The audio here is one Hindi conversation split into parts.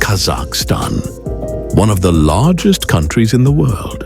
Kazakhstan, one of the largest countries in the world.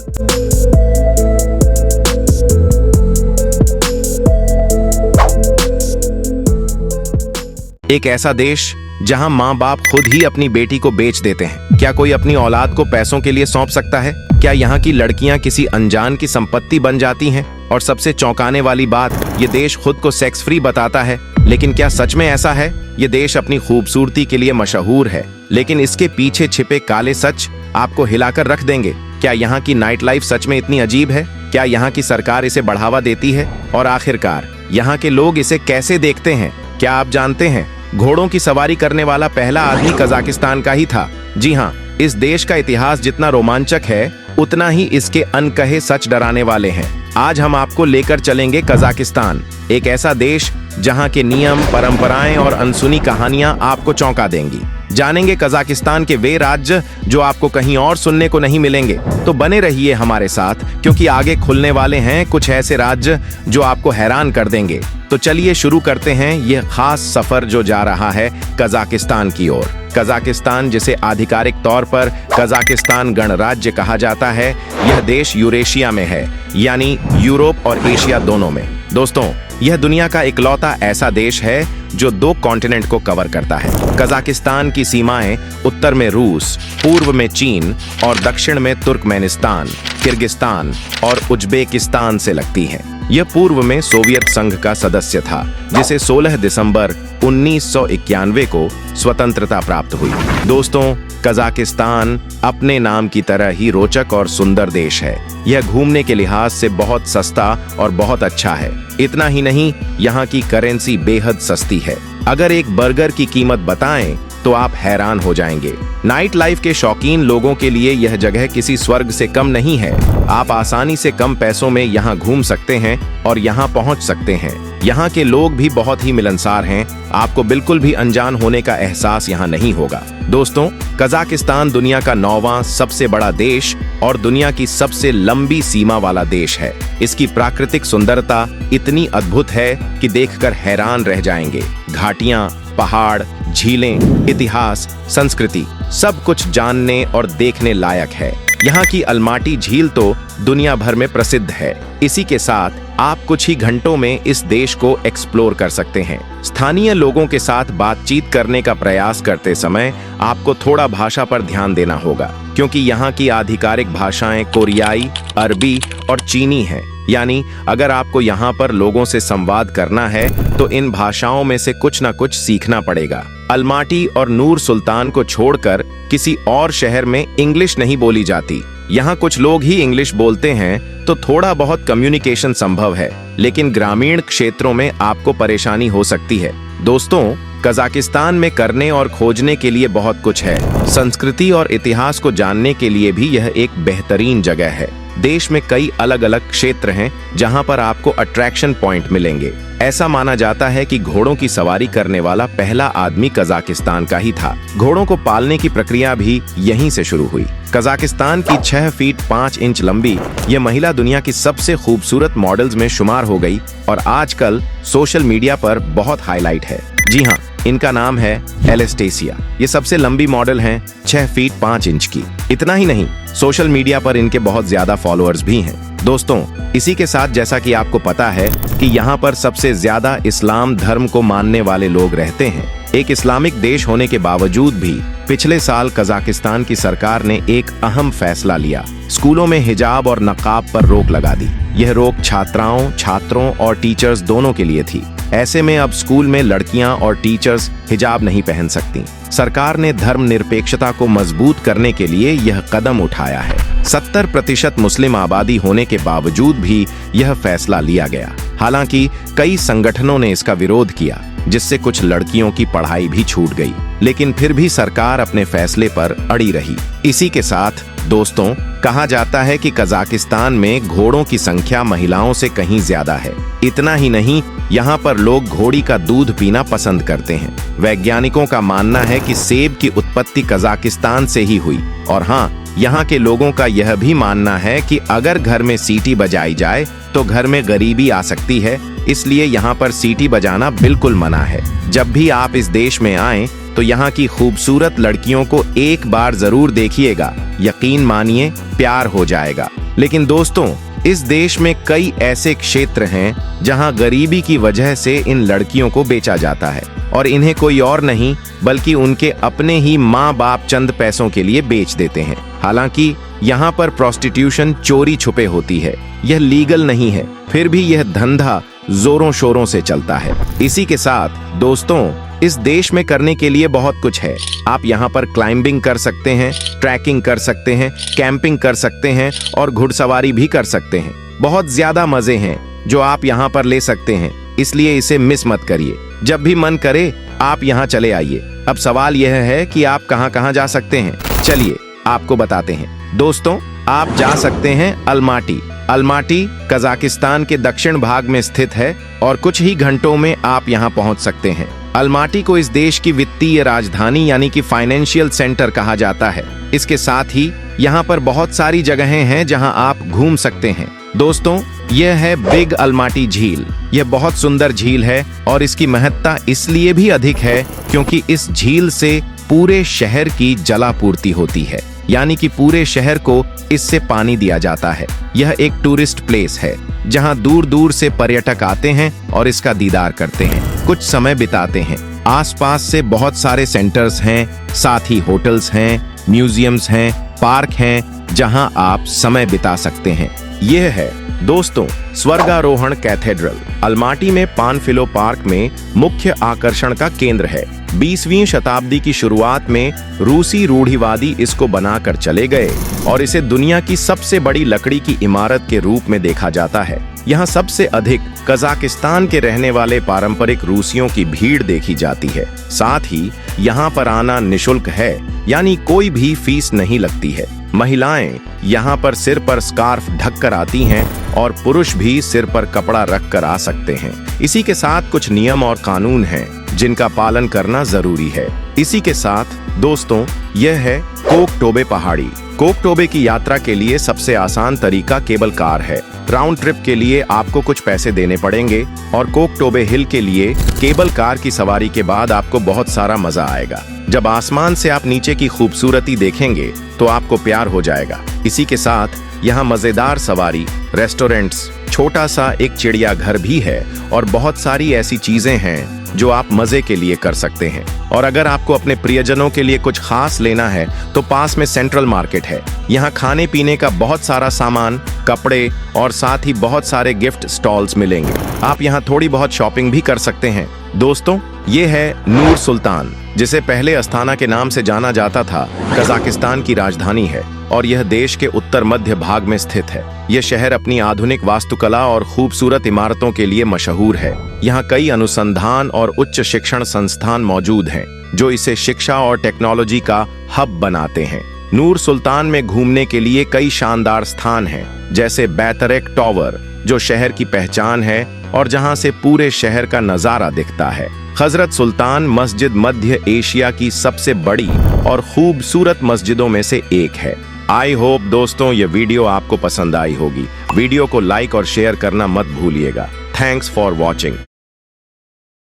एक ऐसा देश जहां माँ बाप खुद ही अपनी बेटी को बेच देते हैं। क्या कोई अपनी औलाद को पैसों के लिए सौंप सकता है? क्या यहाँ की लड़कियां किसी अनजान की संपत्ति बन जाती हैं? और सबसे चौंकाने वाली बात, ये देश खुद को सेक्स फ्री बताता है, लेकिन क्या सच में ऐसा है? ये देश अपनी खूबसूरती के लिए मशहूर है, लेकिन इसके पीछे छिपे काले सच आपको हिलाकर रख देंगे। क्या यहाँ की नाइट लाइफ सच में इतनी अजीब है? क्या यहाँ की सरकार इसे बढ़ावा देती है? और आखिरकार यहाँ के लोग इसे कैसे देखते हैं? क्या आप जानते हैं, घोड़ों की सवारी करने वाला पहला आदमी कजाकिस्तान का ही था। जी हाँ, इस देश का इतिहास जितना रोमांचक है, उतना ही इसके अनकहे सच डराने वाले हैं। आज हम आपको लेकर चलेंगे कजाकिस्तान, एक ऐसा देश जहां के नियम, परंपराएं और अनसुनी कहानियां आपको चौंका देंगी। जानेंगे कजाकिस्तान के वे राज्य जो आपको कहीं और सुनने को नहीं मिलेंगे। तो बने रहिए हमारे साथ, क्योंकि आगे खुलने वाले हैं कुछ ऐसे राज्य जो आपको हैरान कर देंगे। तो चलिए शुरू करते हैं यह खास सफर जो जा रहा है कजाकिस्तान की ओर। कजाकिस्तान, जिसे आधिकारिक तौर पर कजाकिस्तान गणराज्य कहा जाता है, यह देश यूरेशिया में है, यानी यूरोप और एशिया दोनों में। दोस्तों, यह दुनिया का इकलौता ऐसा देश है जो 2 कॉन्टिनेंट को कवर करता है। कजाकिस्तान की सीमाएं उत्तर में रूस, पूर्व में चीन और दक्षिण में तुर्कमेनिस्तान, किर्गिस्तान और उज्बेकिस्तान से लगती हैं। यह पूर्व में सोवियत संघ का सदस्य था, जिसे 16 दिसंबर 1991 को स्वतंत्रता प्राप्त हुई। दोस्तों, कजाकिस्तान अपने नाम की तरह ही रोचक और सुंदर देश है। यह घूमने के लिहाज से बहुत सस्ता और बहुत अच्छा है। इतना ही नहीं, यहाँ की करेंसी बेहद सस्ती है। अगर एक बर्गर की कीमत बताएं तो आप हैरान हो जाएंगे। नाइट लाइफ के शौकीन लोगों के लिए यह जगह किसी स्वर्ग से कम नहीं है। आप आसानी से कम पैसों में यहाँ घूम सकते हैं और यहाँ पहुँच सकते हैं। यहाँ के लोग भी बहुत ही मिलनसार हैं। आपको बिल्कुल भी अनजान होने का एहसास यहाँ नहीं होगा। दोस्तों, कजाकिस्तान दुनिया का 9वां सबसे बड़ा देश और दुनिया की सबसे लंबी सीमा वाला देश है। इसकी प्राकृतिक सुंदरता इतनी अद्भुत है कि देखकर हैरान रह जाएंगे। घाटियां, पहाड़, झीलें, इतिहास, संस्कृति, सब कुछ जानने और देखने लायक है। यहाँ की अलमाटी झील तो दुनिया भर में प्रसिद्ध है। इसी के साथ आप कुछ ही घंटों में इस देश को एक्सप्लोर कर सकते हैं। स्थानीय लोगों के साथ बातचीत करने का प्रयास करते समय आपको थोड़ा भाषा पर ध्यान देना होगा, क्योंकि यहाँ की आधिकारिक भाषाएं कोरियाई, अरबी और चीनी हैं। यानी अगर आपको यहाँ पर लोगों से संवाद करना है तो इन भाषाओं में से कुछ ना कुछ सीखना पड़ेगा। अलमाटी और नूर सुल्तान को छोड़कर किसी और शहर में इंग्लिश नहीं बोली जाती। यहाँ कुछ लोग ही इंग्लिश बोलते हैं, तो थोड़ा बहुत कम्युनिकेशन संभव है, लेकिन ग्रामीण क्षेत्रों में आपको परेशानी हो सकती है। दोस्तों, कजाकिस्तान में करने और खोजने के लिए बहुत कुछ है। संस्कृति और इतिहास को जानने के लिए भी यह एक बेहतरीन जगह है। देश में कई अलग अलग क्षेत्र हैं जहां पर आपको अट्रैक्शन पॉइंट मिलेंगे। ऐसा माना जाता है कि घोड़ों की सवारी करने वाला पहला आदमी कजाकिस्तान का ही था। घोड़ों को पालने की प्रक्रिया भी यहीं से शुरू हुई। कजाकिस्तान की 6 फीट 5 इंच लंबी यह महिला दुनिया की सबसे खूबसूरत मॉडल्स में शुमार हो गई और आजकल सोशल मीडिया पर बहुत हाईलाइट है। जी हाँ, इनका नाम है एलेस्टेसिया। ये सबसे लंबी मॉडल हैं, 6 फीट 5 इंच की। इतना ही नहीं, सोशल मीडिया पर इनके बहुत ज्यादा फॉलोअर्स भी हैं। दोस्तों, इसी के साथ जैसा कि आपको पता है कि यहाँ पर सबसे ज्यादा इस्लाम धर्म को मानने वाले लोग रहते हैं। एक इस्लामिक देश होने के बावजूद भी पिछले साल कजाकिस्तान की सरकार ने एक अहम फैसला लिया। स्कूलों में हिजाब और नकाब पर रोक लगा दी। यह रोक छात्राओं, छात्रों और टीचर्स दोनों के लिए थी। ऐसे में अब स्कूल में लड़कियां और टीचर्स हिजाब नहीं पहन सकती। सरकार ने धर्मनिरपेक्षता को मजबूत करने के लिए यह कदम उठाया है। 70% मुस्लिम आबादी होने के बावजूद भी यह फैसला लिया गया। हालांकि कई संगठनों ने इसका विरोध किया, जिससे कुछ लड़कियों की पढ़ाई भी छूट गई, लेकिन फिर भी सरकार अपने फैसले पर अड़ी रही। इसी के साथ दोस्तों, कहा जाता है कि कजाकिस्तान में घोड़ों की संख्या महिलाओं से कहीं ज्यादा है। इतना ही नहीं, यहाँ पर लोग घोड़ी का दूध पीना पसंद करते हैं। वैज्ञानिकों का मानना है कि सेब की उत्पत्ति कजाकिस्तान से ही हुई। और हाँ, यहाँ के लोगों का यह भी मानना है कि अगर घर में सीटी बजाई जाए तो घर में गरीबी आ सकती है, इसलिए यहाँ पर सीटी बजाना बिल्कुल मना है। जब भी आप इस देश में आएं तो यहाँ की खूबसूरत लड़कियों को एक बार जरूर देखिएगा, यकीन मानिए प्यार हो जाएगा। लेकिन दोस्तों, इस देश में कई ऐसे क्षेत्र हैं जहां गरीबी की वजह से इन लड़कियों को बेचा जाता है और इन्हें कोई और नहीं बल्कि उनके अपने ही माँ बाप चंद पैसों के लिए बेच देते हैं। हालांकि यहाँ पर प्रोस्टिट्यूशन चोरी छुपे होती है, यह लीगल नहीं है, फिर भी यह धंधा जोरों शोरों से चलता है। इसी के साथ दोस्तों, इस देश में करने के लिए बहुत कुछ है। आप यहाँ पर क्लाइंबिंग कर सकते हैं, ट्रैकिंग कर सकते हैं, कैंपिंग कर सकते हैं और घुड़सवारी भी कर सकते हैं। बहुत ज्यादा मजे हैं जो आप यहाँ पर ले सकते हैं, इसलिए इसे मिस मत करिए। जब भी मन करे आप यहाँ चले आइए। अब सवाल यह है कि आप कहाँ कहाँ जा सकते हैं, चलिए आपको बताते हैं। दोस्तों, आप जा सकते हैं अलमाटी। अलमाटी कजाकिस्तान के दक्षिण भाग में स्थित है और कुछ ही घंटों में आप यहाँ पहुँच सकते हैं। अलमाटी को इस देश की वित्तीय राजधानी यानी कि फाइनेंशियल सेंटर कहा जाता है। इसके साथ ही यहाँ पर बहुत सारी जगहें हैं जहाँ आप घूम सकते हैं। दोस्तों, यह है बिग अलमाटी झील। यह बहुत सुंदर झील है और इसकी महत्ता इसलिए भी अधिक है क्योंकि इस झील से पूरे शहर की जलापूर्ति होती है, यानी कि पूरे शहर को इससे पानी दिया जाता है। यह एक टूरिस्ट प्लेस है जहां दूर दूर से पर्यटक आते हैं और इसका दीदार करते हैं, कुछ समय बिताते हैं। आसपास से बहुत सारे सेंटर्स हैं, साथ ही होटल्स हैं, म्यूजियम्स हैं, पार्क हैं जहां आप समय बिता सकते हैं। यह है दोस्तों स्वर्गारोहण कैथेड्रल। अलमाटी में पानफिलो पार्क में मुख्य आकर्षण का केंद्र है। 20वीं शताब्दी की शुरुआत में रूसी रूढ़िवादी इसको बनाकर चले गए और इसे दुनिया की सबसे बड़ी लकड़ी की इमारत के रूप में देखा जाता है। यहाँ सबसे अधिक कजाकिस्तान के रहने वाले पारंपरिक रूसियों की भीड़ देखी जाती है। साथ ही यहाँ पर आना निशुल्क है, यानी कोई भी फीस नहीं लगती है। महिलाएं यहाँ पर सिर पर स्कार्फ ढककर आती हैं और पुरुष भी सिर पर कपड़ा रखकर आ सकते हैं। इसी के साथ कुछ नियम और कानून हैं जिनका पालन करना जरूरी है। इसी के साथ दोस्तों, यह है कोकटोबे पहाड़ी। कोकटोबे की यात्रा के लिए सबसे आसान तरीका केबल कार है। राउंड ट्रिप के लिए आपको कुछ पैसे देने पड़ेंगे और कोकटोबे हिल के लिए केबल कार की सवारी के बाद आपको बहुत सारा मजा आएगा। जब आसमान से आप नीचे की खूबसूरती देखेंगे तो आपको प्यार हो जाएगा। इसी के साथ यहाँ मजेदार सवारी, रेस्टोरेंट्स, छोटा सा एक चिड़ियाघर भी है और बहुत सारी ऐसी चीजें हैं जो आप मजे के लिए कर सकते हैं। और अगर आपको अपने प्रियजनों के लिए कुछ खास लेना है तो पास में सेंट्रल मार्केट है। यहाँ खाने पीने का बहुत सारा सामान, कपड़े और साथ ही बहुत सारे गिफ्ट स्टॉल्स मिलेंगे। आप यहाँ थोड़ी बहुत शॉपिंग भी कर सकते हैं। दोस्तों, ये है नूर सुल्तान, जिसे पहले अस्थाना के नाम से जाना जाता था। कजाकिस्तान की राजधानी है और यह देश के उत्तर मध्य भाग में स्थित है। यह शहर अपनी आधुनिक वास्तुकला और खूबसूरत इमारतों के लिए मशहूर है। यहाँ कई अनुसंधान और उच्च शिक्षण संस्थान मौजूद हैं जो इसे शिक्षा और टेक्नोलॉजी का हब बनाते हैं। नूर सुल्तान में घूमने के लिए कई शानदार स्थान हैं, जैसे बैतरेक टावर जो शहर की पहचान है और जहां से पूरे शहर का नजारा दिखता है। हजरत सुल्तान मस्जिद मध्य एशिया की सबसे बड़ी और खूबसूरत मस्जिदों में से एक है। आई होप दोस्तों ये वीडियो आपको पसंद आई होगी। वीडियो को लाइक और शेयर करना मत भूलिएगा। Thanks for watching.